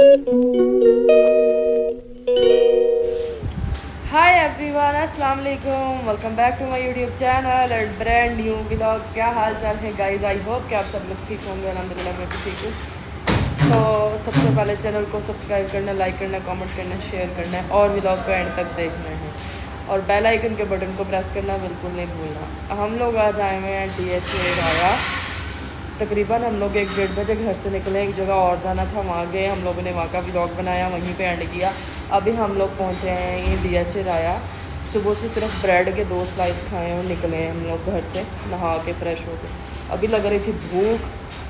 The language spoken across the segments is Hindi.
हाय एवरीवन, अस्सलाम वालेकुम, welcome back to my YouTube channel and brand new vlog. क्या हाल चाल है गाइस? आई होप कि आप सब लोग ठीक होंगे। अल्हम्दुलिल्लाह मैं भी ठीक हूँ। तो सबसे पहले चैनल को सब्सक्राइब करना, लाइक करना, कमेंट करना, शेयर करना है और व्लॉग को एंड तक देखना है और बेल आइकन के बटन को प्रेस करना बिल्कुल नहीं भूलना। हम लोग आज आए हुए हैं DHA राया। तकरीबन हम लोग 1-1:30 बजे घर से निकले, एक जगह और जाना था, वहाँ गए। हम लोगों ने वहाँ का व्लॉग बनाया, वहीं पे एंड किया। अभी हम लोग पहुँचे हैं ये DHA राया। सुबह से सिर्फ ब्रेड के 2 स्लाइस खाए और निकले हैं हम लोग घर से नहा के फ्रेश हो के। अभी लग रही थी भूख।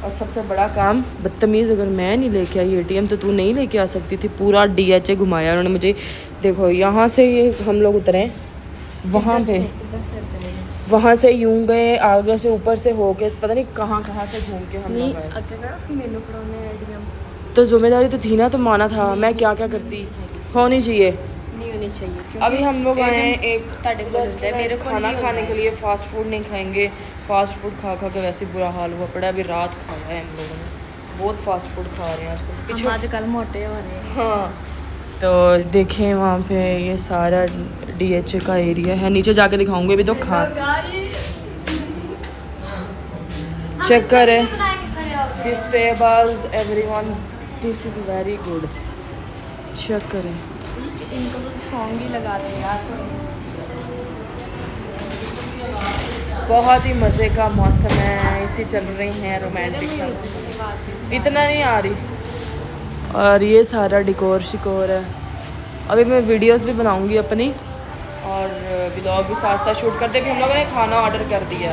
और सबसे बड़ा काम, बदतमीज़, अगर मैं नहीं लेके आई ATM तो तू नहीं लेके आ सकती थी। पूरा DHA घुमाया उन्होंने मुझे। देखो यहाँ से ये हम लोग उतरे, वहाँ पे वहाँ से यूं गए, आगे से ऊपर से होके पता नहीं कहाँ कहाँ से घूम के हम लोग आए। तो जिम्मेदारी तो थी ना, तो माना था। मैं क्या क्या करती, होनी चाहिए नहीं होनी चाहिए। अभी हम लोग आए हैं एक मेरे खाना खाने के लिए। फास्ट फूड नहीं खाएंगे, फास्ट फूड खा खा के वैसे बुरा हाल हुआ पड़ा। अभी रात खाया है हम लोगों ने, बहुत फास्ट फूड खा रहे हैं आजकल। हम आजकल मोटे हो रहे हैं। हाँ, तो देखें वहाँ पे ये सारा DHA का एरिया है। नीचे जाके दिखाऊंगी। अभी तो खा चेक करें this tables everyone, this is very good. Check करें। इनको तो सॉन्ग ही लगा दे यार। बहुत ही मज़े का मौसम है, ऐसी चल रही हैं रोमांटिक सा। इतना नहीं आ रही। और ये सारा डिकोर शिकोर है। अभी मैं वीडियोस भी बनाऊंगी अपनी और व्लॉग भी साथ साथ शूट करते। भी हम लोगों ने खाना ऑर्डर कर दिया,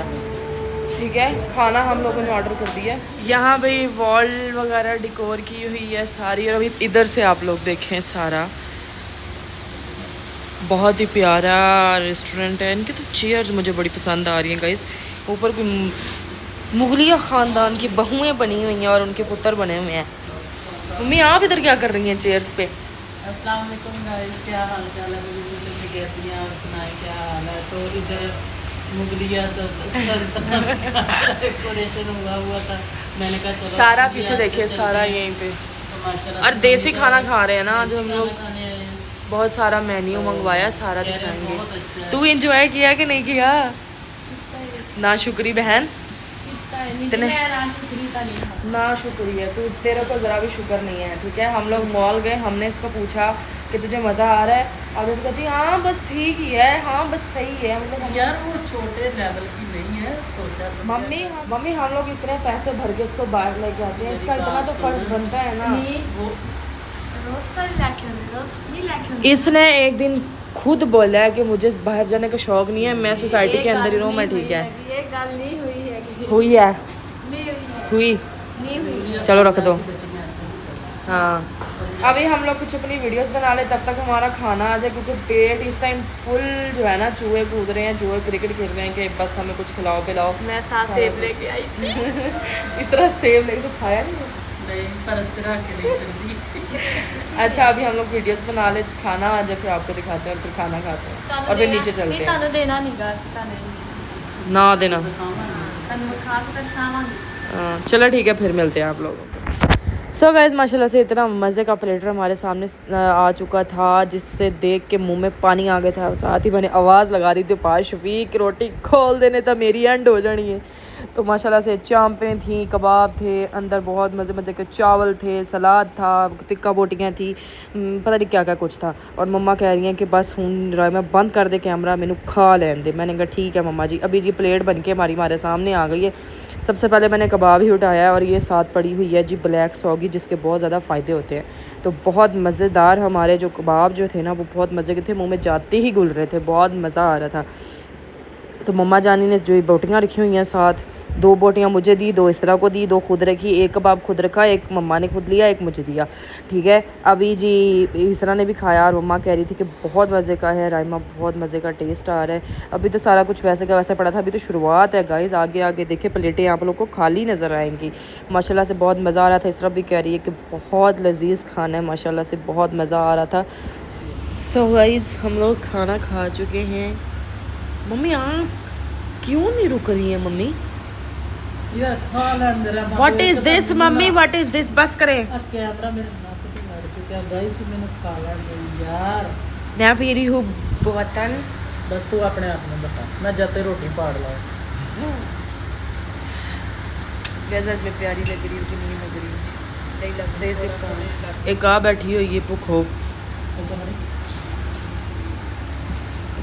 ठीक है, खाना हम लोगों ने ऑर्डर कर दिया। यहाँ भाई वॉल वगैरह डिकोर की हुई है सारी। और अभी इधर से आप लोग देखें, सारा बहुत ही प्यारा रेस्टोरेंट है। इनकी तो चेयर्स मुझे बड़ी पसंद आ रही हैं गाइस। ऊपर कोई मुगलिया ख़ानदान की बहुएं बनी हुई हैं और उनके पुत्र बने हुए हैं। मम्मी आप इधर क्या कर रही हैं चेयर्स पे? अस्सलाम वालेकुम गाइस, क्या हाल चाल है? मेरी कैसी हैं? और सुनाए क्या हाल है? तो इधर मुगलिया डेकोरेशन हुआ था। मैंने कहा चलो सारा पीछे देखिए, सारा यहीं पे। तो माशाल्लाह और देसी खाना खा रहे हैं ना जो हम देसी लोग। खाना खाने आए हैं। बहुत सारा मेन्यू मंगवाया, सारा कह रहे हैं दिखाएंगे। बहुत अच्छा है। तू एंजॉय किया कि नहीं किया? ना शुक्री बहन, इतने ना शुक्रिया। तू, तेरे को ज़रा भी शुक्र नहीं है, ठीक है। हम लोग मॉल गए, हमने इसको पूछा कि तुझे मज़ा आ रहा है, अब इसको कहती हाँ बस ठीक ही है, हाँ बस सही है। मतलब यार वो छोटे लेवल की नहीं है, सोचा मम्मी हम लोग इतने पैसे भर के इसको बाहर लेके आते हैं, इसका इतना तो फर्ज बनता है ना। वो इसने एक दिन खुद बोला है कि मुझे बाहर जाने का शौक नहीं है, मैं सोसाइटी के अंदर ही रहूँ, मैं ठीक है। ये गल नहीं हुई है। हुई है, हुई। नहीं हुई। चलो रख दो। हाँ, अभी हम लोग कुछ अपनी वीडियोस बना ले, तब तक हमारा खाना आ जाए, क्योंकि पेट इस टाइम फुल जो है ना, चूहे कूद रहे हैं, चूहे क्रिकेट खेल रहे हैं कि बस हमें कुछ खिलाओ पिलाओ। मैं साथ सेब लेके आई थी। इस तरह सेब लेके तो खाया नहीं। पर के लिए कर दी। अच्छा, अभी हम लोग वीडियोस बना ले, खाना आ जाए फिर आपको दिखाते हैं और फिर खाना खाते हैं और फिर नीचे चलते हैं। तानू देना नहीं गा, ना देना। तानू खा के सावांगी। चलो ठीक है, फिर मिलते हैं आप लोगों को। सो गाइस, माशाल्लाह से इतना मज़े का प्लेटर हमारे सामने आ चुका था जिससे देख के मुंह में पानी आ गया था। साथ ही मैंने आवाज़ लगा दी थी, पास शफीक रोटी खोल देने था, मेरी एंड हो जानी है। तो माशाल्लाह से चांपें थी, कबाब थे, अंदर बहुत मज़े के चावल थे, सलाद था, टिक्का बोटियाँ थी, पता नहीं क्या क्या कुछ था। और मम्मा कह रही हैं कि बस हूँ मैं बंद कर दे कैमरा, मैंने खा लें दे। मैंने कहा ठीक है मम्मा जी। अभी ये प्लेट बन के हमारे सामने आ गई है। सबसे पहले मैंने कबाब ही उठाया और ये साथ पड़ी हुई है जी ब्लैक सौगी, जिसके बहुत ज़्यादा फ़ायदे होते हैं। तो बहुत मज़ेदार हमारे जो कबाब जो थे ना, वो बहुत मज़े के थे, मुँह में जाते ही घुल रहे थे, बहुत मज़ा आ रहा था। तो मम्मा जानी ने जो बोटियाँ रखी हुई हैं साथ, 2 बोटियाँ मुझे दी, 2 इसरा को दी, 2 खुद रखी, एक कबाब खुद रखा, एक मम्मा ने खुद लिया, एक मुझे दिया, ठीक है। अभी जी इसरा ने भी खाया और मम्मा कह रही थी कि बहुत मज़े का है रायमा, बहुत मज़े का टेस्ट आ रहा है। अभी तो सारा कुछ वैसे का वैसे पड़ा था, अभी तो शुरुआत है गाइस। आगे आगे देखे प्लेटें आप लोग को खाली नज़र आएंगी। माशाल्लाह से बहुत मज़ा आ रहा था। इसरा भी कह रही है कि बहुत लजीज़ खाना है, माशाल्लाह से बहुत मज़ा आ रहा था। सो गाइस, हम लोग खाना खा चुके हैं। मम्मी आप क्यों नहीं रुक रही है मम्मी? यार खा ले अंदर। What is this mummy, what is this? बस करें। कैमरा मेरे हाथ पे क्या गाइस मैंने खाया नहीं यार। मैं पी रही हूँ बोतल। बस तू अपने आप में बता, मैं जाते रोटी पाड़ लाऊं। गजब में प्यारी लग रही हूँ कि नहीं लग रही हूँ? नहीं लगता। एक आ बैठी हुई ये भुखो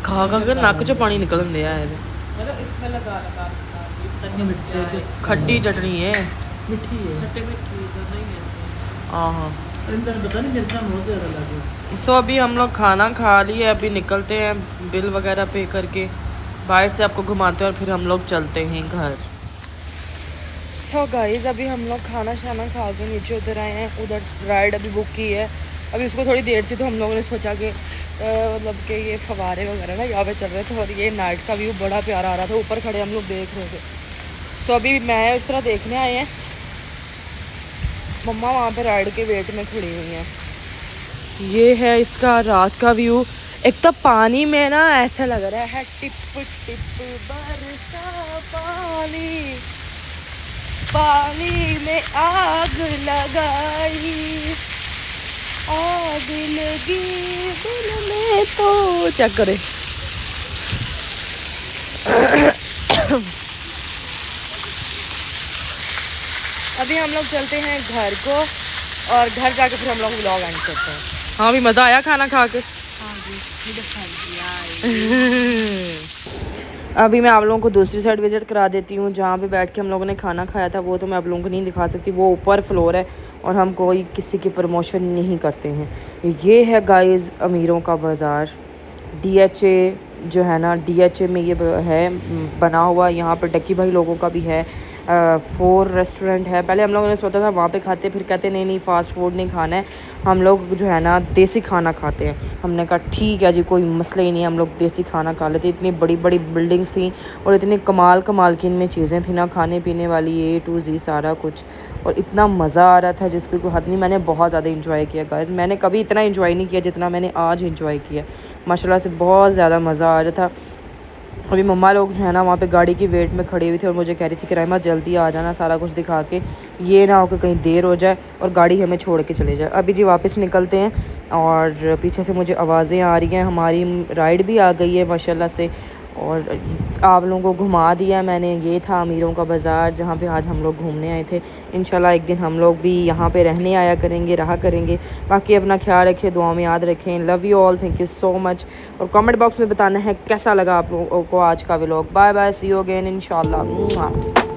खा खा के नक चो पानी निकलन दिया है। मतलब इसमें लगा लगा इतनी मिठी है, खट्टी चटनी है। मिठी है। खट्टे मिट्टी दोनों ही मिलते हैं। हाँ अंदर पता नहीं मिर्चा बहुत ज़्यादा लगे। सो अभी हम लोग खाना खा लिए, अभी निकलते हैं बिल वगैरह पे करके, बाहर से आपको घुमाते हैं और फिर हम लोग चलते हैं घर। सो गाइस अभी हम लोग खाना शाना खा के नीचे उधर आए हैं, उधर राइड अभी बुक की है। अभी उसको थोड़ी देर थी तो हम लोगों ने सोचा कि मतलब कि ये फवारे वगैरह ना यहाँ पे चल रहे थे और ये नाइट का व्यू बड़ा प्यारा आ रहा था, ऊपर खड़े हम लोग देख रहे थे। सो अभी मैं इस तरह देखने आए हैं, मम्मा वहाँ पे राइड के वेट में खड़ी हुई हैं। ये है इसका रात का व्यू। एक तो पानी में ना ऐसा लग रहा है टिप टिप बरसा पानी, पानी में आग लगाई, आग लगी दिल में तो चेक करे। अभी हम लोग चलते हैं घर को और घर जाके फिर हम लोग व्लॉग एंड करते हैं। हाँ भी मज़ा आया खाना खा के। अभी मैं आप लोगों को दूसरी साइड विज़िट करा देती हूँ जहाँ पे बैठ के हम लोगों ने खाना खाया था। वो तो मैं आप लोगों को नहीं दिखा सकती, वो ऊपर फ्लोर है और हम कोई किसी की प्रमोशन नहीं करते हैं। ये है गाइस अमीरों का बाज़ार, DHA जो है ना, DHA में ये है बना हुआ। यहाँ पर डक्की भाई लोगों का भी है। 4 रेस्टोरेंट है। पहले हम लोगों ने सोचा था वहाँ पे खाते, फिर कहते नहीं फ़ास्ट फूड नहीं खाना है, हम लोग जो है ना देसी खाना खाते हैं। हमने कहा ठीक है जी, कोई मसला ही नहीं है, हम लोग देसी खाना खा लेते। इतनी बड़ी बड़ी बिल्डिंग्स थी और इतनी कमाल कमाल की इनमें चीज़ें थी ना, खाने पीने वाली A to Z सारा कुछ, और इतना मज़ा आ रहा था जिसकी कोई हद नहीं। मैंने बहुत ज़्यादा इंजॉय किया गाइस, मैंने कभी इतना इंजॉय नहीं किया जितना मैंने आज इंजॉय किया। माशाल्लाह से बहुत ज़्यादा मज़ा आ रहा था। अभी मम्मा लोग जो है ना वहाँ पे गाड़ी की वेट में खड़ी हुई थी और मुझे कह रही थी कि राइमा जल्दी आ जाना, सारा कुछ दिखा के, ये ना हो कि कहीं देर हो जाए और गाड़ी हमें छोड़ के चले जाए। अभी जी वापस निकलते हैं और पीछे से मुझे आवाज़ें आ रही हैं। हमारी राइड भी आ गई है माशाल्लाह से और आप लोगों को घुमा दिया मैंने। ये था अमीरों का बाज़ार जहाँ पे आज हम लोग घूमने आए थे। इंशाल्लाह एक दिन हम लोग भी यहाँ पे रहने आया करेंगे, रहा करेंगे। बाकी अपना ख्याल रखें, दुआ में याद रखें। Love you all, thank you so much. और कमेंट बॉक्स में बताना है कैसा लगा आप लोगों को आज का vlog. Bye bye, see you again इंशाल्लाह।